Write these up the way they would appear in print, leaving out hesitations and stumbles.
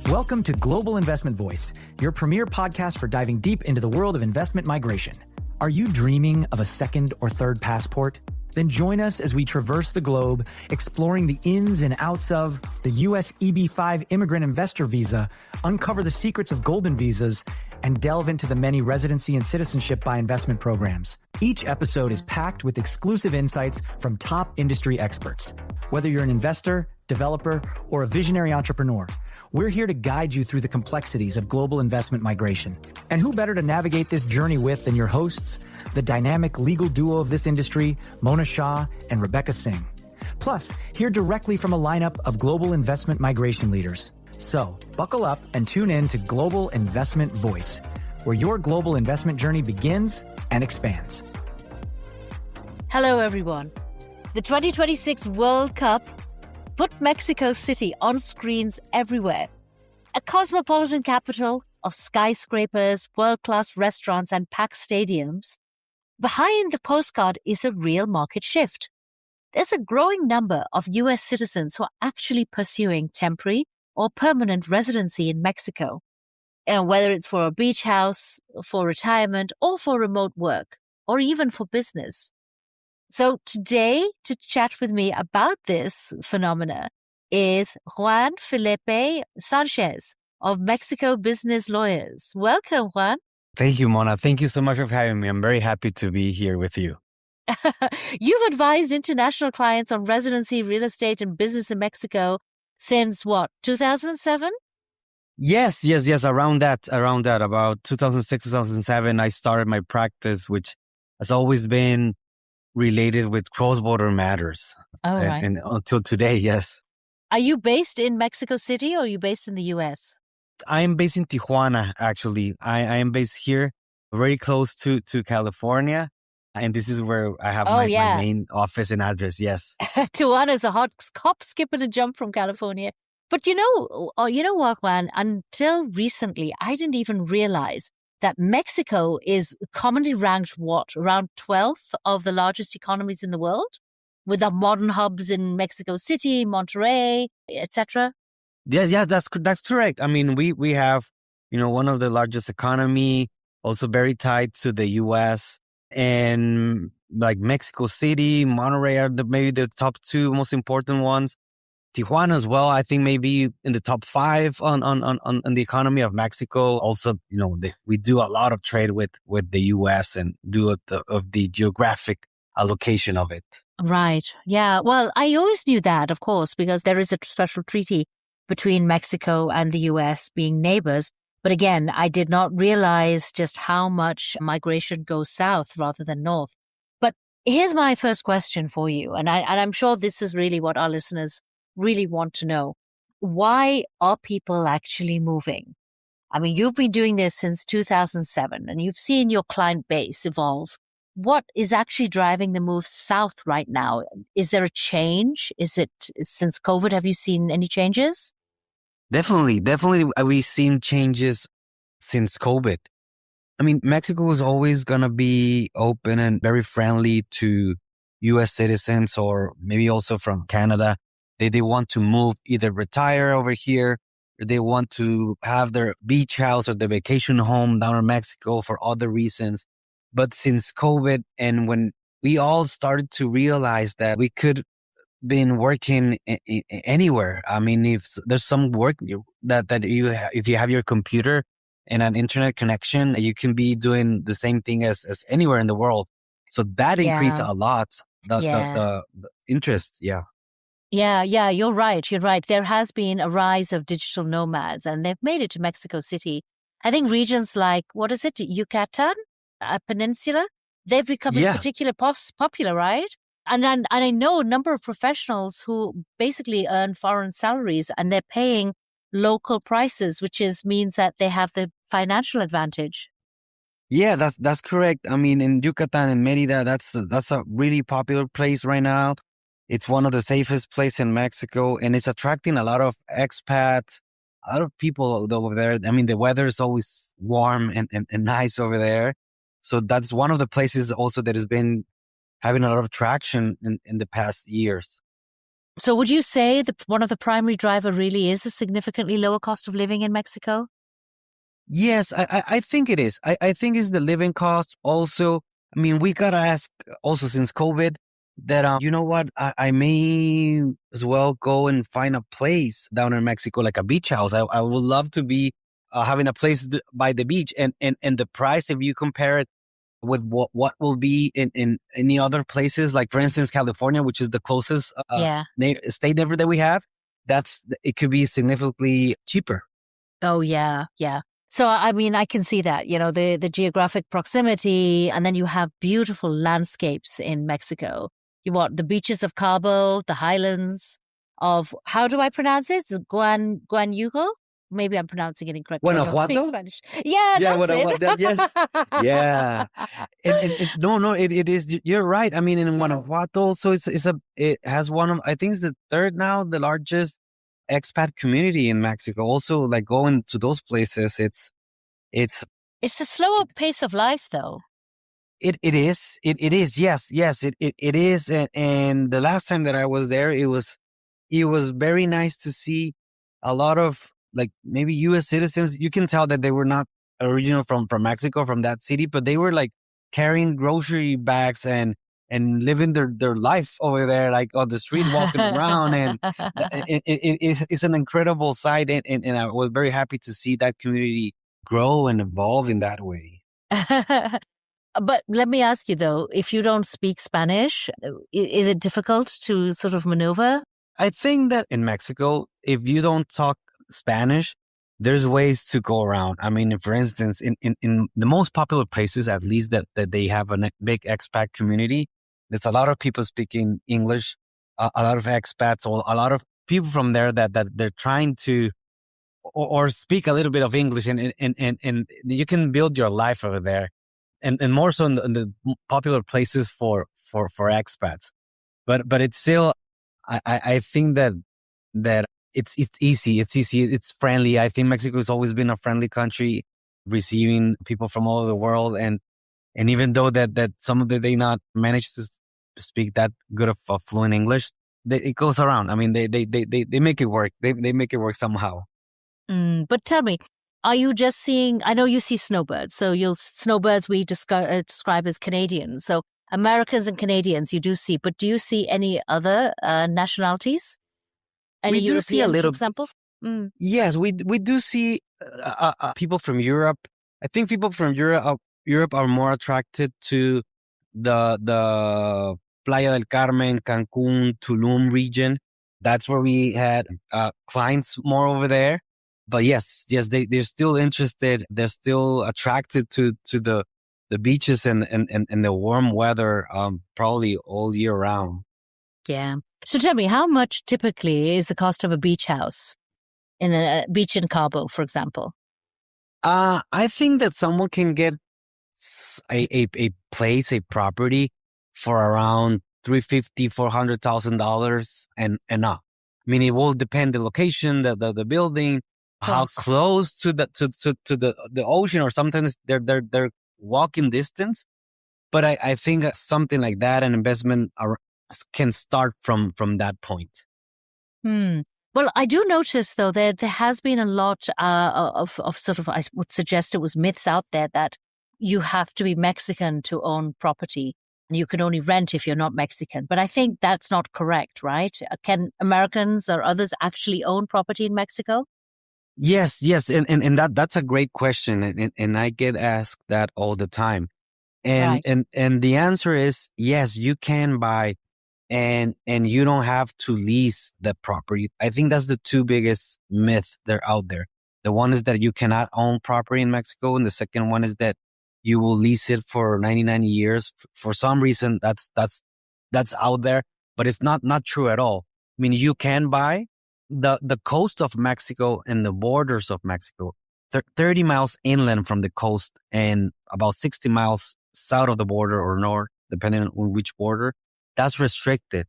Welcome to Global Investment Voice, your premier podcast for diving deep into the world of investment migration. Are you dreaming of a second or third passport? Then join us as we traverse the globe, exploring the ins and outs of the U.S. EB-5 immigrant investor visa, uncover the secrets of golden visas, and delve into the many residency and citizenship by investment programs. Each episode is packed with exclusive insights from top industry experts. Whether you're an investor, developer, or a visionary entrepreneur, we're here to guide you through the complexities of global investment migration. And who better to navigate this journey with than your hosts, the dynamic legal duo of this industry, Mona Shah and Rebecca Singh. Plus, hear directly from a lineup of global investment migration leaders. So, buckle up and tune in to Global Investment Voice, where your global investment journey begins and expands. Hello, everyone. The 2026 World Cup put Mexico City on screens everywhere. A cosmopolitan capital of skyscrapers, world-class restaurants, and packed stadiums. Behind the postcard is a real market shift. There's a growing number of U.S. citizens who are actually pursuing temporary or permanent residency in Mexico. And whether it's for a beach house, for retirement, or for remote work, or even for business. So today, to chat with me about this phenomena is Juan Felipe Sanchez of Mexico Business Lawyers. Welcome, Juan. Thank you, Mona. Thank you so much for having me. I'm very happy to be here with you. You've advised international clients on residency, real estate, and business in Mexico since what, 2007? Yes. Around that, about 2006, 2007, I started my practice, which has always been related with cross-border matters. Oh, right. And until today, yes. Are you based in Mexico City or are you based in the U.S.? I am based in Tijuana, actually. I am based here, very close to California. And this is where I have my main office and address, yes. Tijuana is a hop, skip, and a jump from California. But you know what, Juan? Until recently, I didn't even realize that Mexico is commonly ranked, around 12th of the largest economies in the world, with our modern hubs in Mexico City, Monterrey, etc. Yeah, that's correct. I mean, we have, one of the largest economy, also very tied to the U.S. and like Mexico City, Monterrey are maybe the top two most important ones. Tijuana as well, I think maybe in the top 5 on the economy of Mexico. Also, we do a lot of trade with the U.S. and do of the geographic allocation of it. Right. Yeah. Well, I always knew that, of course, because there is a special treaty between Mexico and the U.S. being neighbors. But again, I did not realize just how much migration goes south rather than north. But here's my first question for you. And I'm sure this is really what our listeners really want to know. Why are people actually moving? I mean, you've been doing this since 2007 and you've seen your client base evolve. What is actually driving the move south right now? Is there a change? Is it since COVID? Have you seen any changes? Definitely. We've seen changes since COVID. I mean, Mexico is always going to be open and very friendly to U.S. citizens or maybe also from Canada. They want to move, either retire over here, or they want to have their beach house or their vacation home down in Mexico for other reasons. But since COVID and when we all started to realize that we could been working anywhere. I mean, if there's some work that you if you have your computer and an internet connection, you can be doing the same thing as anywhere in the world. So that increased a lot, the interest. Yeah. Yeah, you're right. There has been a rise of digital nomads and they've made it to Mexico City. I think regions like, Yucatan, a peninsula, they've become particularly popular, right? And I know a number of professionals who basically earn foreign salaries and they're paying local prices, which means that they have the financial advantage. Yeah, that's correct. I mean, in Yucatan and Merida, that's a really popular place right now. It's one of the safest places in Mexico, and it's attracting a lot of expats, a lot of people over there. I mean, the weather is always warm and nice over there. So that's one of the places also that has been having a lot of traction in the past years. So would you say that one of the primary driver really is a significantly lower cost of living in Mexico? Yes, I think it is. I think it's the living cost. Also, I mean, we gotta ask also since COVID that, you know what, I may as well go and find a place down in Mexico, like a beach house. I would love to be having a place by the beach, and the price, if you compare it with what will be in any other places, like for instance, California, which is the closest Yeah. state ever that we have, it could be significantly cheaper. Oh, yeah, yeah. So, I mean, I can see that, the geographic proximity, and then you have beautiful landscapes in Mexico. You want the beaches of Cabo, the highlands of, how do I pronounce it? Guanyugo? Maybe I'm pronouncing it incorrectly. I don't speak Guanajuato? Spanish. Yeah, Yeah, that's Guanajuato. Yes. Yeah. it. No, it is. You're right. I mean, in Guanajuato, also, it has one of, I think it's the third now, the largest expat community in Mexico. Also, like going to those places, it's, It's a slower pace of life, though. it is. It is. Yes. It is. And the last time that I was there, it was very nice to see a lot of like maybe U.S. citizens. You can tell that they were not original from Mexico, from that city, but they were like carrying grocery bags and living their life over there, like on the street, walking around. And it's an incredible sight. And I was very happy to see that community grow and evolve in that way. But let me ask you, though, if you don't speak Spanish, is it difficult to sort of maneuver? I think that in Mexico, if you don't talk Spanish, there's ways to go around. I mean, for instance, in the most popular places, at least that they have a big expat community, there's a lot of people speaking English, a lot of expats, or a lot of people from there that they're trying to or speak a little bit of English, and you can build your life over there, and more so in the popular places for expats. But it's still, I think that it's easy. It's easy. It's friendly. I think Mexico has always been a friendly country, receiving people from all over the world. And even though that some of they not manage to speak that good of fluent English, it goes around. I mean, they make it work. They make it work somehow. But tell me, are you just seeing, I know you see snowbirds. So snowbirds we describe as Canadians. So Americans and Canadians you do see, but do you see any other nationalities? Any We do see a Europeans, for little. example? Mm. Yes, we do see people from Europe. I think people from Europe are more attracted to the Playa del Carmen, Cancun, Tulum region. That's where we had clients more over there. But yes, they're still interested. They're still attracted to the beaches and the warm weather, probably all year round. Yeah. So tell me, how much typically is the cost of a beach house in a beach in Cabo, for example? I think that someone can get a place, a property for around $350,000-$400,000 and up. I mean, it will depend the location, the building, how close to the ocean, or sometimes they're walking distance. But I think something like that, an investment can start from that point. Well, I do notice, though, there has been a lot of sort of, I would suggest it was myths out there that you have to be Mexican to own property and you can only rent if you're not Mexican. But I think that's not correct, right? Can Americans or others actually own property in Mexico? Yes. And that's a great question. And I get asked that all the time. And, Right. and the answer is yes, you can buy and you don't have to lease the property. I think that's the two biggest myths that are out there. The one is that you cannot own property in Mexico. And the second one is that you will lease it for 99 years. For some reason, that's out there, but it's not true at all. I mean, you can buy the coast of Mexico and the borders of Mexico, 30 miles inland from the coast and about 60 miles south of the border or north, depending on which border. That's restricted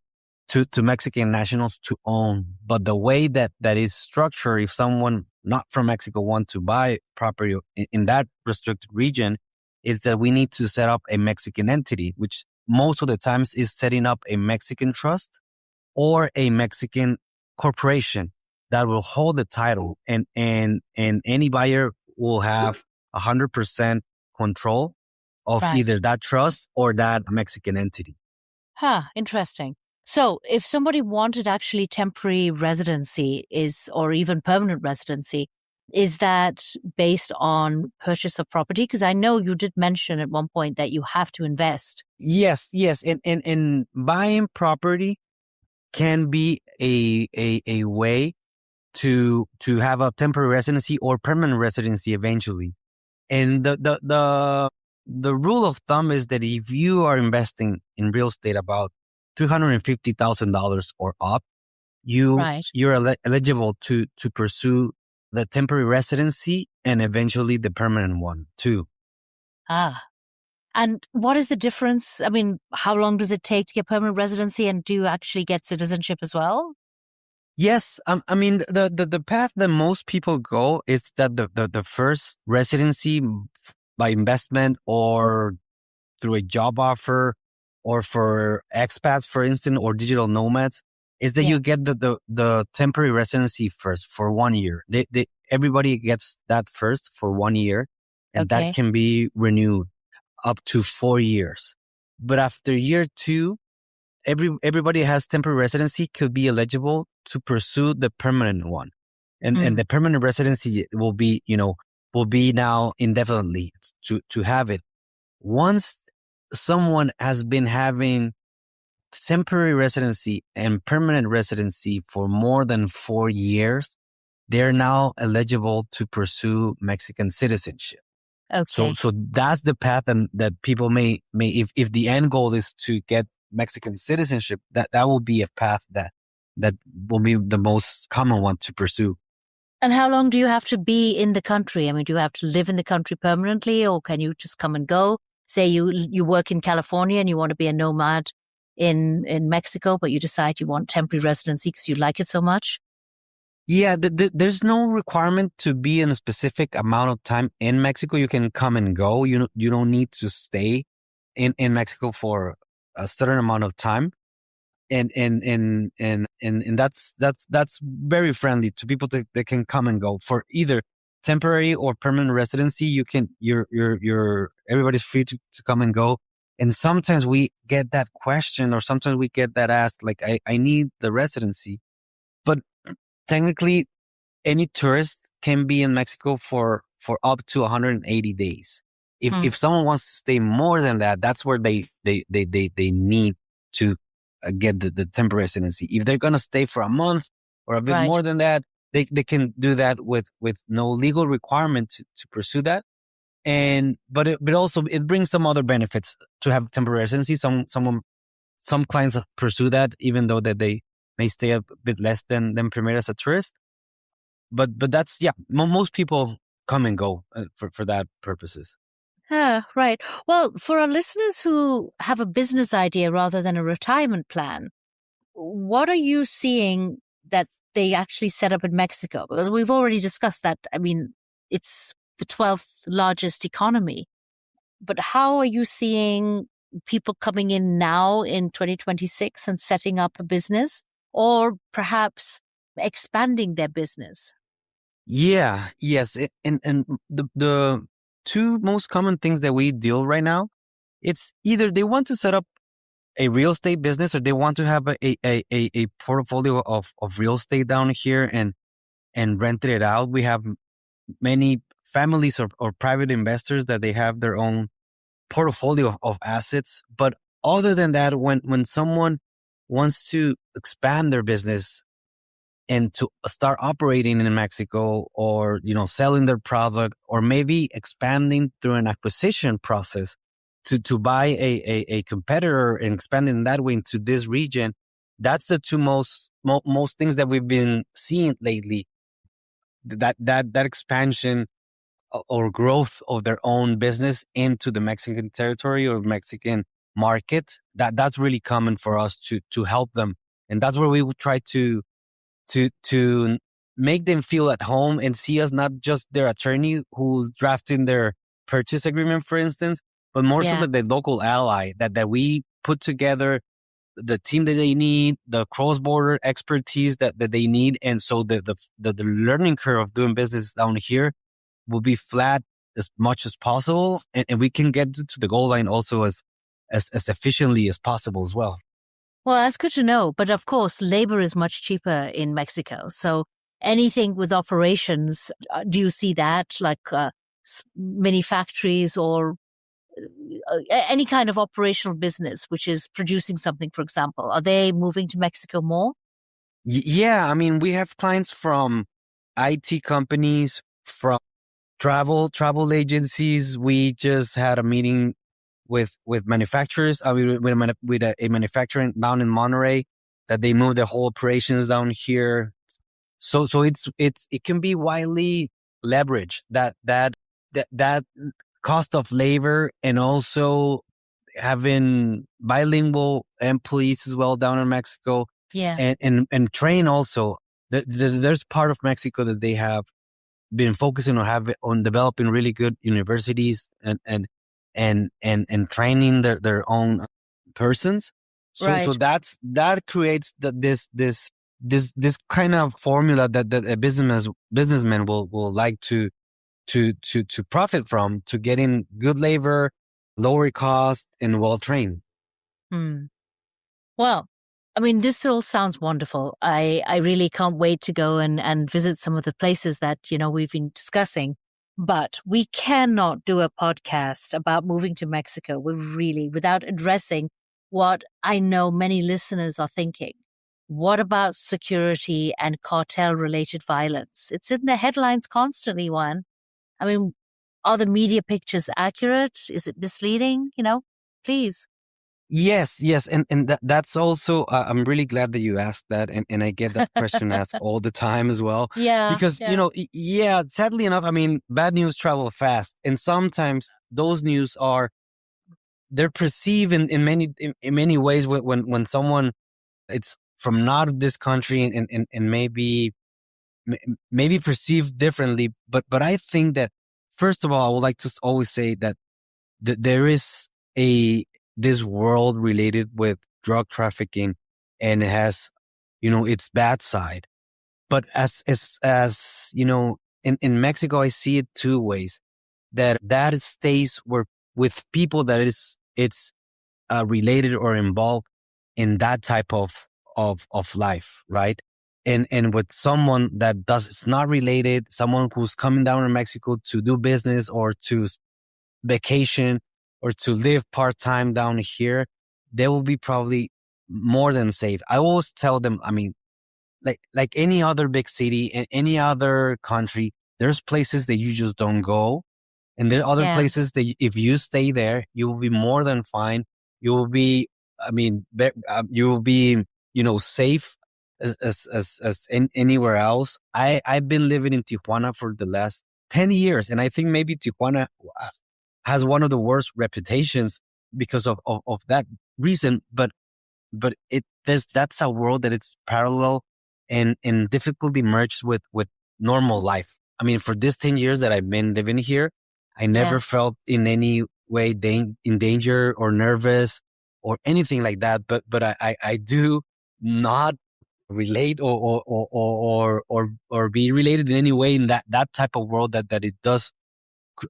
to Mexican nationals to own. But the way that is structured, if someone not from Mexico want to buy property in that restricted region, is that we need to set up a Mexican entity, which most of the times is setting up a Mexican trust. or a Mexican corporation that will hold the title, and any buyer will have 100% control of Right. either that trust or that Mexican entity. Interesting. So if somebody wanted actually temporary residency or even permanent residency, is that based on purchase of property? Because I know you did mention at one point that you have to invest. Yes. And buying property can be a way to have a temporary residency or permanent residency eventually. And the rule of thumb is that if you are investing in real estate about $350,000 or up, Right. you're eligible to pursue the temporary residency and eventually the permanent one too. And what is the difference? I mean, how long does it take to get permanent residency, and do you actually get citizenship as well? Yes, I mean the path that most people go is that the first residency by investment or through a job offer, or for expats, for instance, or digital nomads, is that you get the temporary residency first for 1 year. Everybody gets that first for 1 year, and that can be renewed up to 4 years. But after year 2, everybody has temporary residency could be eligible to pursue the permanent one. And the permanent residency will be now indefinitely to have it. Once someone has been having temporary residency and permanent residency for more than 4 years, they're now eligible to pursue Mexican citizenship. Okay. So that's the path that people may, if the end goal is to get Mexican citizenship, that will be a path that will be the most common one to pursue. And how long do you have to be in the country? I mean, do you have to live in the country permanently, or can you just come and go? Say you work in California and you want to be a nomad in Mexico, but you decide you want temporary residency because you like it so much? Yeah, there's no requirement to be in a specific amount of time in Mexico. You can come and go. You don't need to stay in Mexico for a certain amount of time. And that's very friendly to people that can come and go for either temporary or permanent residency. Everybody's free to come and go. And sometimes we get that question, or sometimes we get that asked, like, I need the residency, but technically any tourist can be in Mexico for up to 180 days. If someone wants to stay more than that, that's where they need to get the temporary residency. If they're going to stay for a month or a bit more than that, they can do that with no legal requirement to pursue that. But also it brings some other benefits to have temporary residency. Some clients pursue that even though that they may stay a bit less than permitted as a tourist. But that's, most people come and go for that purposes. Right. Well, for our listeners who have a business idea rather than a retirement plan, what are you seeing that they actually set up in Mexico? Because we've already discussed that. I mean, it's the 12th largest economy. But how are you seeing people coming in now in 2026 and setting up a business, or perhaps expanding their business? Yes. And the two most common things that we deal right now, it's either they want to set up a real estate business, or they want to have a portfolio of real estate down here and rented it out. We have many families or private investors that they have their own portfolio of assets. But other than that, when someone wants to expand their business and to start operating in Mexico, or, selling their product, or maybe expanding through an acquisition process to buy a competitor and expanding that way into this region, that's the two most things that we've been seeing lately. That expansion or growth of their own business into the Mexican territory or Mexican market, that's really common for us to help them. And that's where we would try to make them feel at home and see us not just their attorney who's drafting their purchase agreement, for instance, but more so that the local ally that we put together the team that they need, the cross-border expertise that they need. And so the learning curve of doing business down here will be flat as much as possible. And we can get to the goal line also as efficiently as possible as well. Well, that's good to know. But of course, labor is much cheaper in Mexico. So anything with operations, do you see that like mini factories or any kind of operational business which is producing something, for example? Are they moving to Mexico more? Yeah. I mean, we have clients from IT companies, from travel agencies. We just had a meeting with manufacturers. With a manufacturer down in Monterey that they moved their whole operations down here. So it can be widely leveraged that cost of labor, and also having bilingual employees as well down in Mexico. Yeah. And train also. There's part of Mexico that they have been focusing on developing really good universities and training their own persons. So Right. that creates this kind of formula that a businessman will like to profit from, to getting good labor, lower cost, and well trained. Hmm. Well, I mean, this all sounds wonderful. I really can't wait to go and visit some of the places that, we've been discussing. But we cannot do a podcast about moving to Mexico without addressing what I know many listeners are thinking. What about security and cartel-related violence? It's in the headlines constantly, Juan. I mean, are the media pictures accurate? Is it misleading? Please. Yes. And that's also, I'm really glad that you asked that. And I get that question asked all the time as well. Yeah. Because, yeah. sadly enough, I mean, bad news travel fast. And sometimes those news they're perceived in many ways when someone, it's from not this country and maybe perceived differently. But I think that, first of all, I would like to always say that there is this world related with drug trafficking, and it has, its bad side. But as in Mexico, I see it two ways, that it stays with people that it's related or involved in that type of life, right? And with someone that it's not related, someone who's coming down to Mexico to do business or to vacation or to live part-time down here, they will be probably more than safe. I always tell them, I mean, like any other big city in any other country, there's places that you just don't go. And there are other places that if you stay there, you will be more than fine. You will be, you will be, safe as anywhere else. I've been living in Tijuana for the last 10 years. And I think maybe Tijuana has one of the worst reputations because of that reason. But that's a world that it's parallel and difficultly merged with normal life. I mean, for this 10 years that I've been living here, I never felt in any way in danger or nervous or anything like that. But I do not relate or be related in any way in that type of world that it does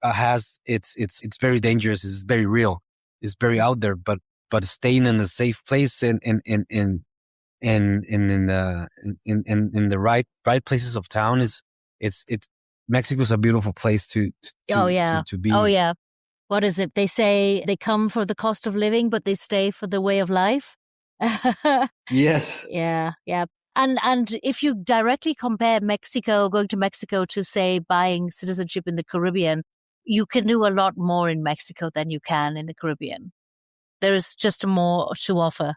it's very dangerous. It's very real. It's very out there. But staying in a safe place and in the right places of town it's Mexico's a beautiful place to be. Oh yeah. What is it? They say they come for the cost of living, but they stay for the way of life. Yes. Yeah. And if you directly compare going to Mexico to, say, buying citizenship in the Caribbean, you can do a lot more in Mexico than you can in the Caribbean. There is just more to offer.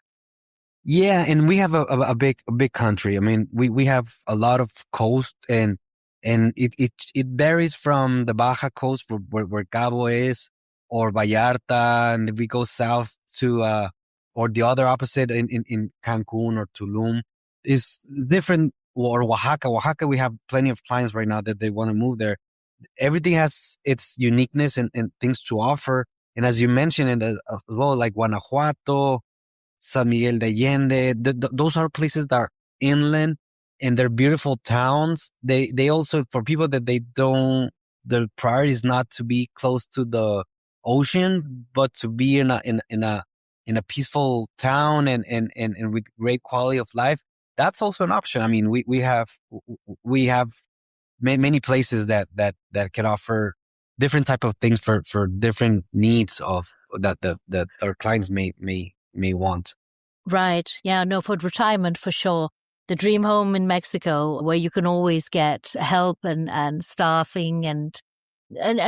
Yeah, and we have a big country. I mean, we have a lot of coast, and it varies from the Baja coast where Cabo is, or Vallarta, and if we go south to or the other opposite in Cancun or Tulum is different. Or Oaxaca, we have plenty of clients right now that they want to move there. Everything has its uniqueness and things to offer. And as you mentioned, as well, like Guanajuato, San Miguel de Allende. Those are places that are inland and they're beautiful towns. They also, for people that the priority is not to be close to the ocean, but to be in a peaceful town and with great quality of life. That's also an option. I mean, we have many places that can offer different type of things for different needs of that our clients may want. Right. Yeah, no, for retirement, for sure. The dream home in Mexico, where you can always get help and staffing and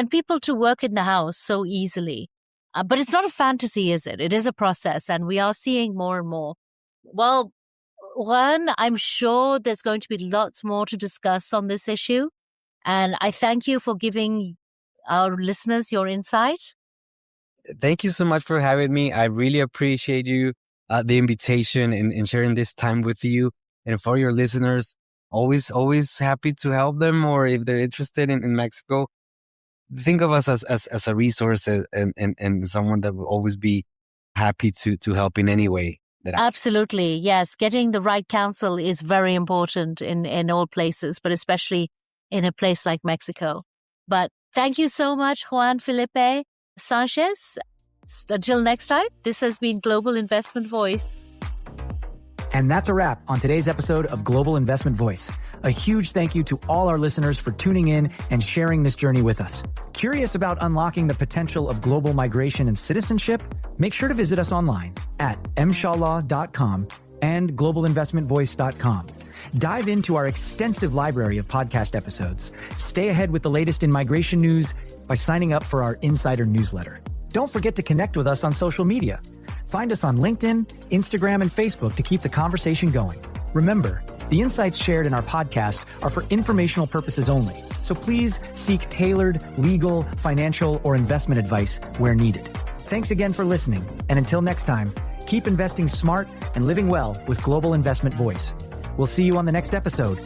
people to work in the house so easily. But it's not a fantasy, is it? It is a process, and we are seeing more and more. Well, Juan, I'm sure there's going to be lots more to discuss on this issue. And I thank you for giving our listeners your insight. Thank you so much for having me. I really appreciate you, the invitation and sharing this time with you. And for your listeners, always happy to help them, or if they're interested in Mexico, think of us as a resource and someone that will always be happy to help in any way. Absolutely. Yes. Getting the right counsel is very important in all places, but especially in a place like Mexico. But thank you so much, Juan Felipe Sanchez. Until next time, this has been Global Investment Voice. And that's a wrap on today's episode of Global Investment Voice. A huge thank you to all our listeners for tuning in and sharing this journey with us. Curious about unlocking the potential of global migration and citizenship? Make sure to visit us online at mshalaw.com and globalinvestmentvoice.com. Dive into our extensive library of podcast episodes. Stay ahead with the latest in migration news by signing up for our insider newsletter. Don't forget to connect with us on social media. Find us on LinkedIn, Instagram, and Facebook to keep the conversation going. Remember, the insights shared in our podcast are for informational purposes only, so please seek tailored legal, financial, or investment advice where needed. Thanks again for listening, and until next time, keep investing smart and living well with Global Investment Voice. We'll see you on the next episode.